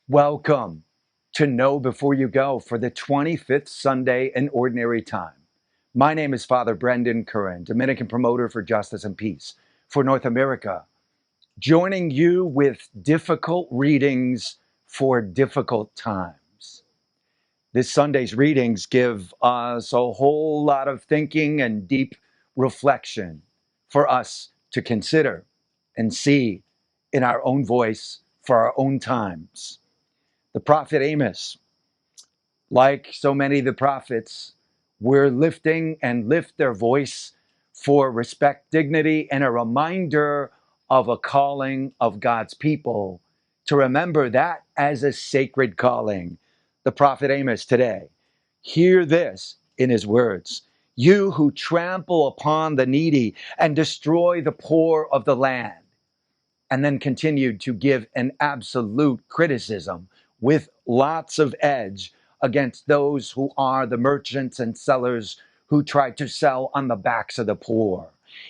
Welcome to Know Before You Go for the 25th Sunday in Ordinary Time. My name is Father Brendan Curran, Dominican promoter for justice and peace for North America, joining you with difficult readings for difficult times. This Sunday's readings give us a whole lot of thinking and deep reflection for us to consider and see in our own voice for our own times. The prophet Amos, like so many of the prophets, were lifting and lift their voice for respect, dignity, and a reminder of a calling of God's people to remember that as a sacred calling. The prophet Amos today, hear this in his words. You who trample upon the needy and destroy the poor of the land. And then continued to give an absolute criticism with lots of edge against those who are the merchants and sellers who try to sell on the backs of the poor,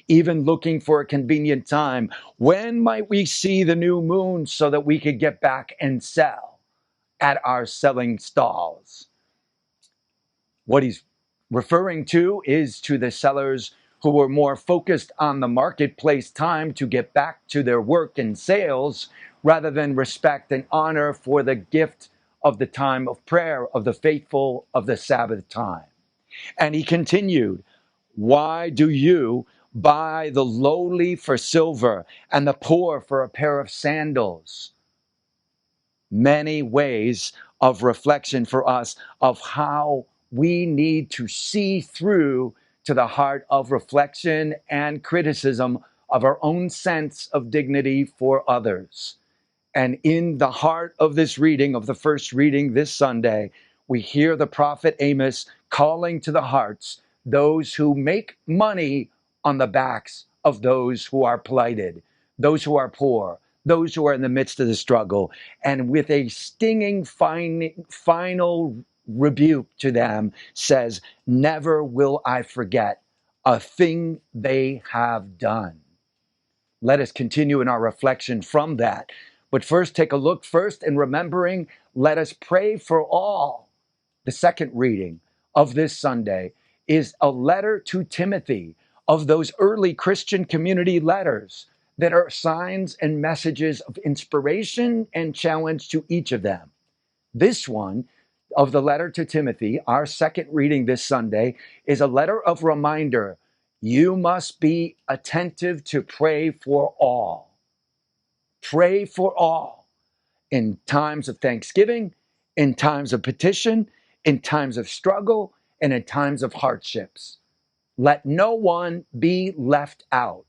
even looking for a convenient time. When might we see the new moon so that we could get back and sell at our selling stalls? What he's referring to is to the sellers who were more focused on the marketplace time to get back to their work and sales rather than respect and honor for the gift of the time of prayer of the faithful of the Sabbath time. And he continued, why do you buy the lowly for silver and the poor for a pair of sandals? Many ways of reflection for us of how we need to see through to the heart of reflection and criticism of our own sense of dignity for others. And in the heart of this reading, of the first reading this Sunday, we hear the prophet Amos calling to the hearts those who make money on the backs of those who are plighted, those who are poor, those who are in the midst of the struggle, and with a stinging final rebuke to them says, never will I forget a thing they have done. Let us continue in our reflection from that. But first, take a look first in remembering, let us pray for all. The second reading of this Sunday is a letter to Timothy of those early Christian community letters that are signs and messages of inspiration and challenge to each of them. This one of the letter to Timothy, our second reading this Sunday, is a letter of reminder. You must be attentive to pray for all. Pray for all in times of thanksgiving, in times of petition, in times of struggle, and in times of hardships. Let no one be left out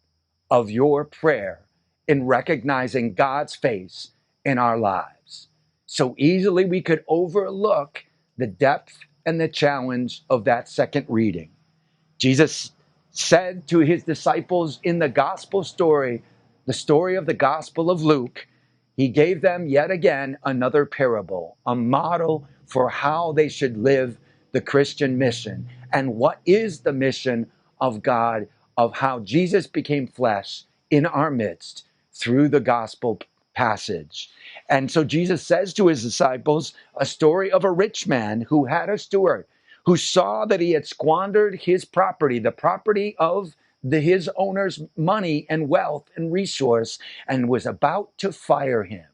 of your prayer in recognizing God's face in our lives. So easily we could overlook the depth and the challenge of that second reading. Jesus said to his disciples in the gospel story, the story of the Gospel of Luke, he gave them yet again another parable, a model for how they should live the Christian mission. And what is the mission of God, of how Jesus became flesh in our midst through the gospel passage. And so Jesus says to his disciples a story of a rich man who had a steward who saw that he had squandered his property, the property of his owner's money and wealth and resource, and was about to fire him.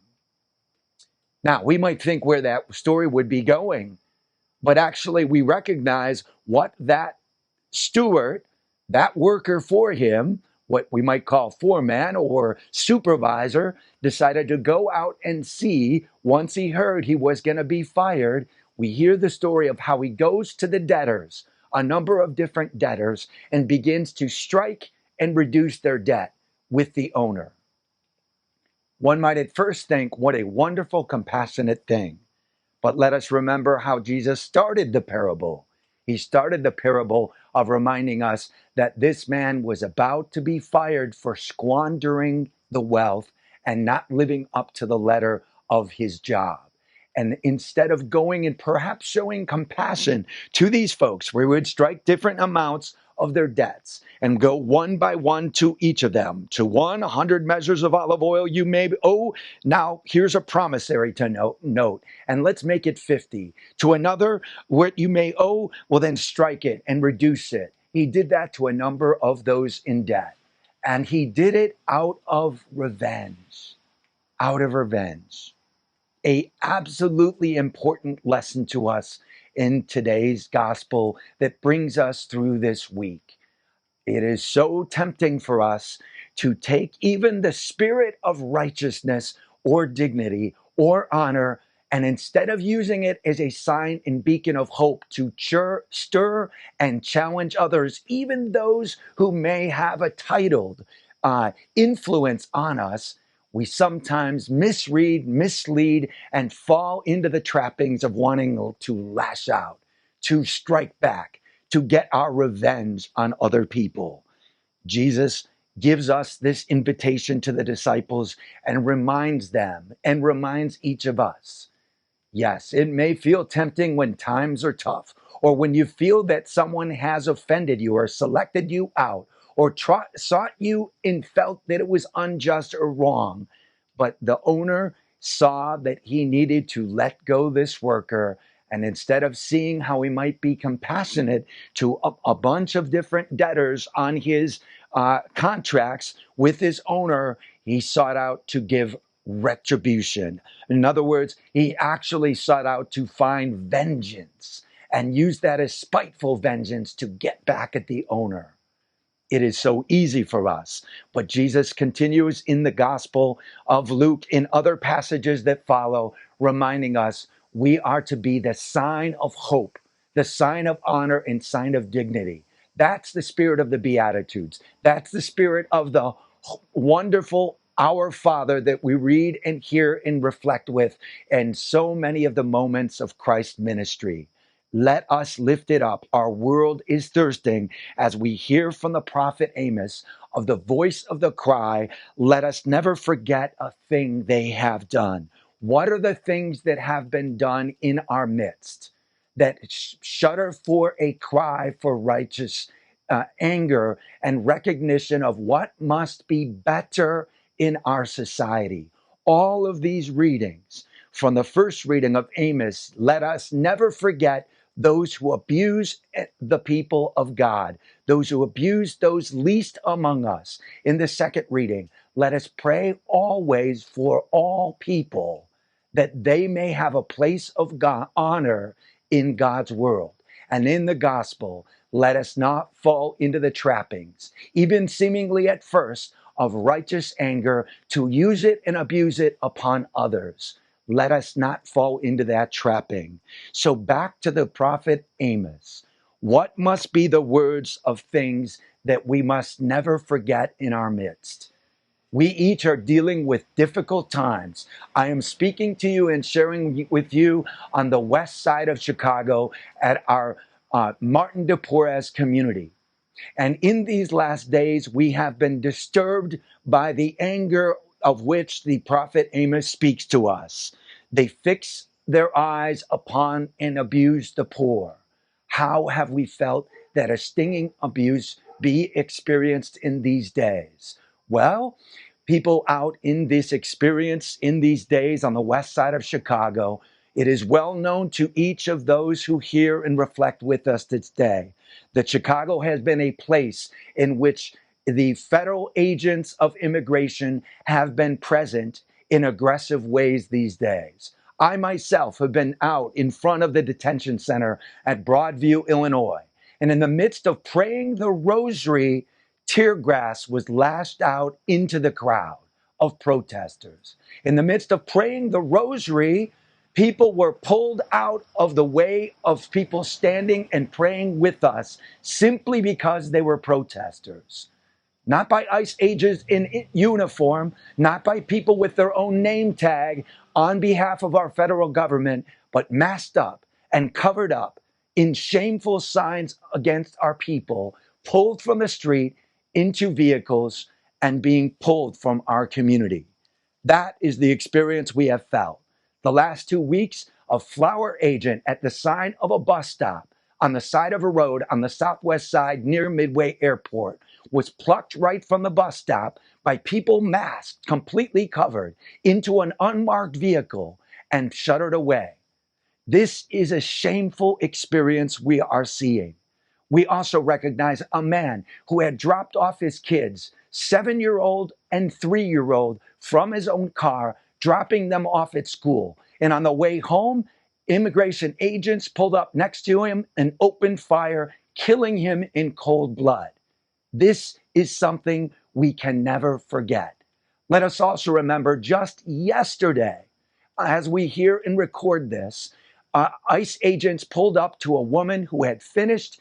Now, we might think where that story would be going, but actually we recognize what that steward, that worker for him, what we might call foreman or supervisor, decided to go out and see. Once he heard he was going to be fired, we hear the story of how he goes to the debtors, a number of different debtors, and begins to strike and reduce their debt with the owner. One might at first think, what a wonderful, compassionate thing. But let us remember how Jesus started the parable. He started the parable of reminding us that this man was about to be fired for squandering the wealth and not living up to the letter of his job. And instead of going and perhaps showing compassion to these folks, we would strike different amounts of their debts and go one by one to each of them. To one, 100 measures of olive oil you may owe. Now, here's a promissory to note, and let's make it 50. To another, what you may owe, well, then strike it and reduce it. He did that to a number of those in debt. And he did it out of revenge. Out of revenge. A absolutely important lesson to us in today's gospel that brings us through this week. It is so tempting for us to take even the spirit of righteousness or dignity or honor, and instead of using it as a sign and beacon of hope to stir and challenge others, even those who may have a titled influence on us, we sometimes misread, mislead, and fall into the trappings of wanting to lash out, to strike back, to get our revenge on other people. Jesus gives us this invitation to the disciples and reminds them and reminds each of us. Yes, it may feel tempting when times are tough, or when you feel that someone has offended you or selected you out, or sought you and felt that it was unjust or wrong. But the owner saw that he needed to let go this worker, and instead of seeing how he might be compassionate to a bunch of different debtors on his contracts with his owner, he sought out to give retribution. In other words, he actually sought out to find vengeance and use that as spiteful vengeance to get back at the owner. It is so easy for us. But Jesus continues in the Gospel of Luke, in other passages that follow, reminding us we are to be the sign of hope, the sign of honor, and sign of dignity. That's the spirit of the Beatitudes. That's the spirit of the wonderful Our Father that we read and hear and reflect with in so many of the moments of Christ's ministry. Let us lift it up. Our world is thirsting as we hear from the prophet Amos of the voice of the cry. Let us never forget a thing they have done. What are the things that have been done in our midst that shudder for a cry for righteous anger and recognition of what must be better in our society? All of these readings from the first reading of Amos, let us never forget those who abuse the people of God, those who abuse those least among us. In the second reading, let us pray always for all people that they may have a place of God, honor in God's world. And in the gospel, let us not fall into the trappings, even seemingly at first, of righteous anger to use it and abuse it upon others. Let us not fall into that trapping. So back to the prophet Amos. What must be the words of things that we must never forget in our midst? We each are dealing with difficult times. I am speaking to you and sharing with you on the west side of Chicago at our Martin de Porres community. And in these last days, we have been disturbed by the anger of which the prophet Amos speaks to us. They fix their eyes upon and abuse the poor. How have we felt that a stinging abuse be experienced in these days? Well, people out in this experience in these days on the west side of Chicago, it is well known to each of those who hear and reflect with us today that Chicago has been a place in which the federal agents of immigration have been present in aggressive ways these days. I myself have been out in front of the detention center at Broadview, Illinois, and in the midst of praying the rosary, tear gas was lashed out into the crowd of protesters. In the midst of praying the rosary, people were pulled out of the way of people standing and praying with us simply because they were protesters. Not by ICE agents in uniform, not by people with their own name tag on behalf of our federal government, but masked up and covered up in shameful signs against our people, pulled from the street into vehicles and being pulled from our community. That is the experience we have felt. The last 2 weeks, a flower agent at the sign of a bus stop on the side of a road on the southwest side near Midway Airport, was plucked right from the bus stop by people masked, completely covered, into an unmarked vehicle and shuttered away. This is a shameful experience we are seeing. We also recognize a man who had dropped off his kids, 7-year-old and 3-year-old, from his own car, dropping them off at school. And on the way home, immigration agents pulled up next to him and opened fire, killing him in cold blood. This is something we can never forget. Let us also remember just yesterday, as we hear and record this, ICE agents pulled up to a woman who had finished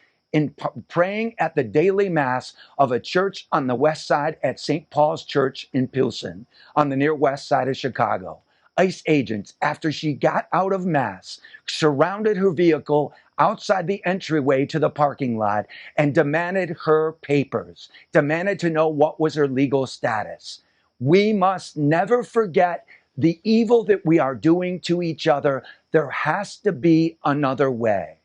praying at the daily mass of a church on the west side at St. Paul's Church in Pilsen, on the near west side of Chicago. ICE agents, after she got out of mass, surrounded her vehicle outside the entryway to the parking lot and demanded her papers, demanded to know what was her legal status. We must never forget the evil that we are doing to each other. There has to be another way.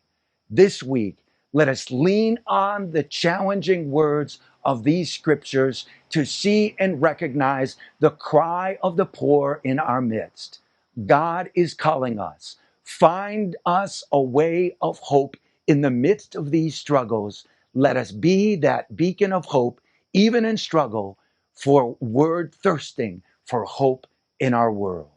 This week, let us lean on the challenging words of these scriptures to see and recognize the cry of the poor in our midst. God is calling us. Find us a way of hope in the midst of these struggles. Let us be that beacon of hope, even in struggle, for word thirsting for hope in our world.